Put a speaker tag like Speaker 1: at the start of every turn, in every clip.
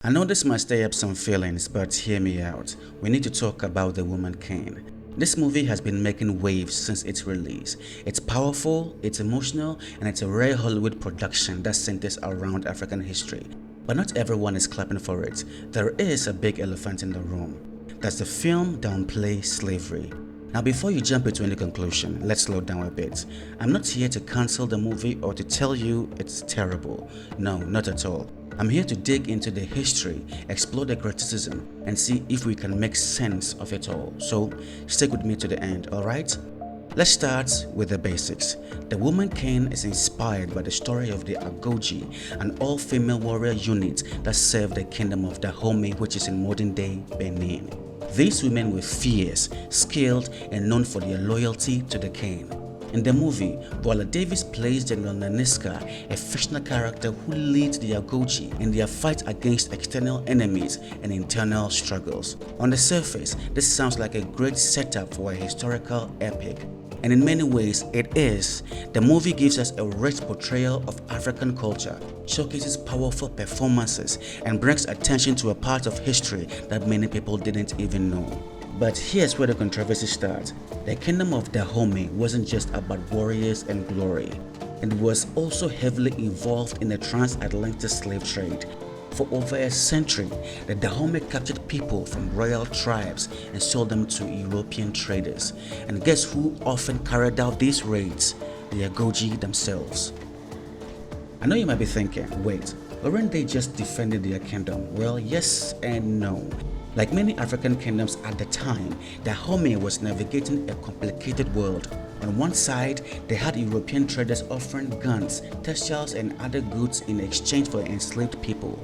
Speaker 1: I know this might stir up some feelings, but hear me out. We need to talk about The Woman King. This movie has been making waves since its release. It's powerful, it's emotional, and it's a rare Hollywood production that centers around African history. But not everyone is clapping for it. There is a big elephant in the room. That's the film Downplay Slavery. Now before you jump into any conclusion, let's slow down a bit. I'm not here to cancel the movie or to tell you it's terrible. No, not at all. I'm here to dig into the history, explore the criticism, and see if we can make sense of it all. So stick with me to the end, alright? Let's start with the basics. The Woman King is inspired by the story of the Agojie, an all-female warrior unit that served the Kingdom of Dahomey, which is in modern-day Benin. These women were fierce, skilled, and known for their loyalty to the king. In the movie, Viola Davis plays General Nanisca, a fictional character who leads the Agojie in their fight against external enemies and internal struggles. On the surface, this sounds like a great setup for a historical epic. And in many ways, it is. The movie gives us a rich portrayal of African culture, showcases powerful performances, and brings attention to a part of history that many people didn't even know. But here's where the controversy starts. The Kingdom of Dahomey wasn't just about warriors and glory. It was also heavily involved in the transatlantic slave trade. For over a century, the Dahomey captured people from royal tribes and sold them to European traders. And guess who often carried out these raids? The Agojie themselves. I know you might be thinking, wait, weren't they just defending their kingdom? Well, yes and no. Like many African kingdoms at the time, Dahomey was navigating a complicated world. On one side, they had European traders offering guns, textiles, and other goods in exchange for enslaved people.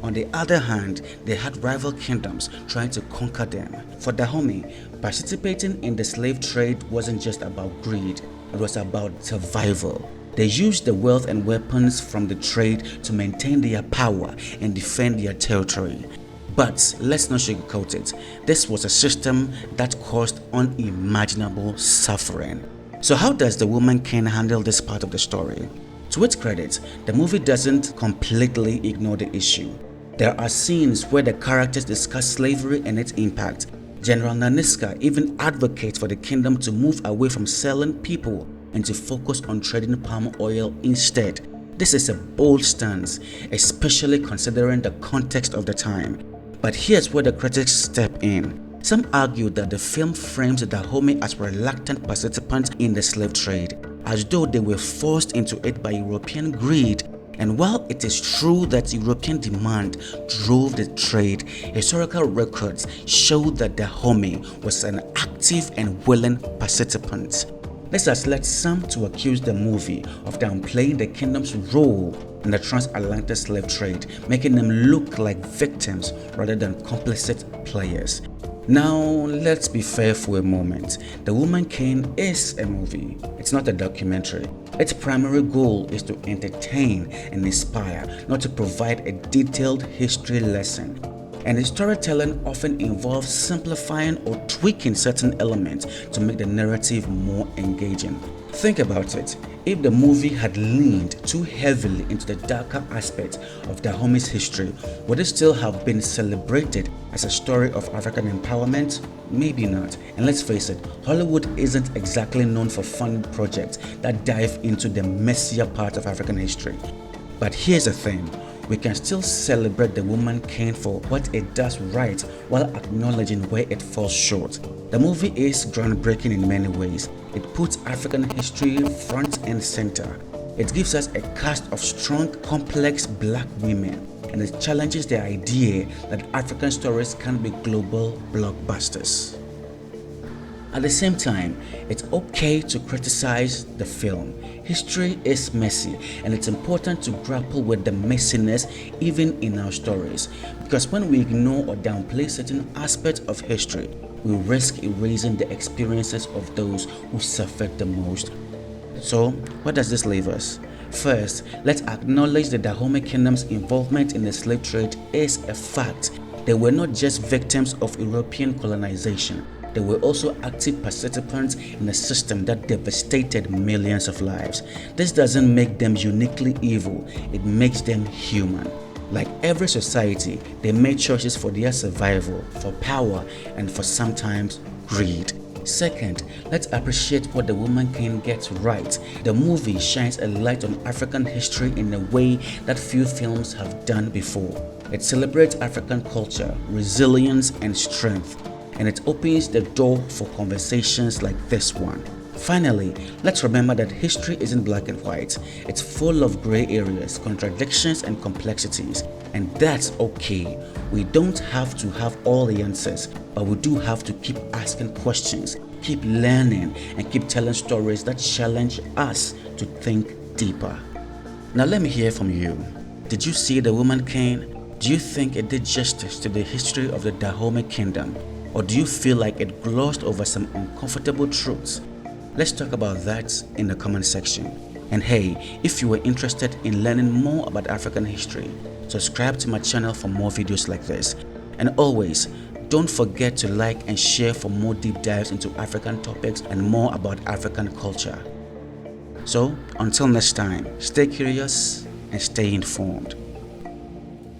Speaker 1: On the other hand, they had rival kingdoms trying to conquer them. For Dahomey, participating in the slave trade wasn't just about greed, it was about survival. They used the wealth and weapons from the trade to maintain their power and defend their territory. But let's not sugarcoat it. This was a system that caused unimaginable suffering. So how does The Woman King handle this part of the story? To its credit, the movie doesn't completely ignore the issue. There are scenes where the characters discuss slavery and its impact. General Nanisca even advocates for the kingdom to move away from selling people and to focus on trading palm oil instead. This is a bold stance, especially considering the context of the time. But here's where the critics step in. Some argue that the film frames the Dahomey as reluctant participants in the slave trade, as though they were forced into it by European greed. And while it is true that European demand drove the trade, historical records show that Dahomey was an active and willing participant. This has led some to accuse the movie of downplaying the kingdom's role in the transatlantic slave trade, making them look like victims rather than complicit players. Now, let's be fair for a moment. The Woman King is a movie. It's not a documentary. Its primary goal is to entertain and inspire, not to provide a detailed history lesson. And the storytelling often involves simplifying or tweaking certain elements to make the narrative more engaging. Think about it. If the movie had leaned too heavily into the darker aspects of Dahomey's history, would it still have been celebrated as a story of African empowerment? Maybe not. And let's face it, Hollywood isn't exactly known for funding projects that dive into the messier part of African history. But here's the thing. We can still celebrate The Woman King for what it does right while acknowledging where it falls short. The movie is groundbreaking in many ways. It puts African history front and center. It gives us a cast of strong, complex black women, and it challenges the idea that African stories can be global blockbusters. At the same time, it's okay to criticize the film. History is messy, and it's important to grapple with the messiness even in our stories. Because when we ignore or downplay certain aspects of history, we risk erasing the experiences of those who suffered the most. So, where does this leave us? First, let's acknowledge the Dahomey Kingdom's involvement in the slave trade is a fact. They were not just victims of European colonization. They were also active participants in a system that devastated millions of lives. This doesn't make them uniquely evil, it makes them human. Like every society, they made choices for their survival, for power, and for sometimes greed. Second, let's appreciate what the Woman King gets right. The movie shines a light on African history in a way that few films have done before. It celebrates African culture, resilience, and strength, and it opens the door for conversations like this one. Finally, let's remember that history isn't black and white. It's full of gray areas, contradictions, and complexities, and that's okay. We don't have to have all the answers, but we do have to keep asking questions, keep learning, and keep telling stories that challenge us to think deeper. Now let me hear from you. Did you see The Woman King? Do you think it did justice to the history of the Dahomey Kingdom? Or do you feel like it glossed over some uncomfortable truths? Let's talk about that in the comment section. And hey, if you were interested in learning more about African history, subscribe to my channel for more videos like this. And always, don't forget to like and share for more deep dives into African topics and more about African culture. So, until next time, stay curious and stay informed.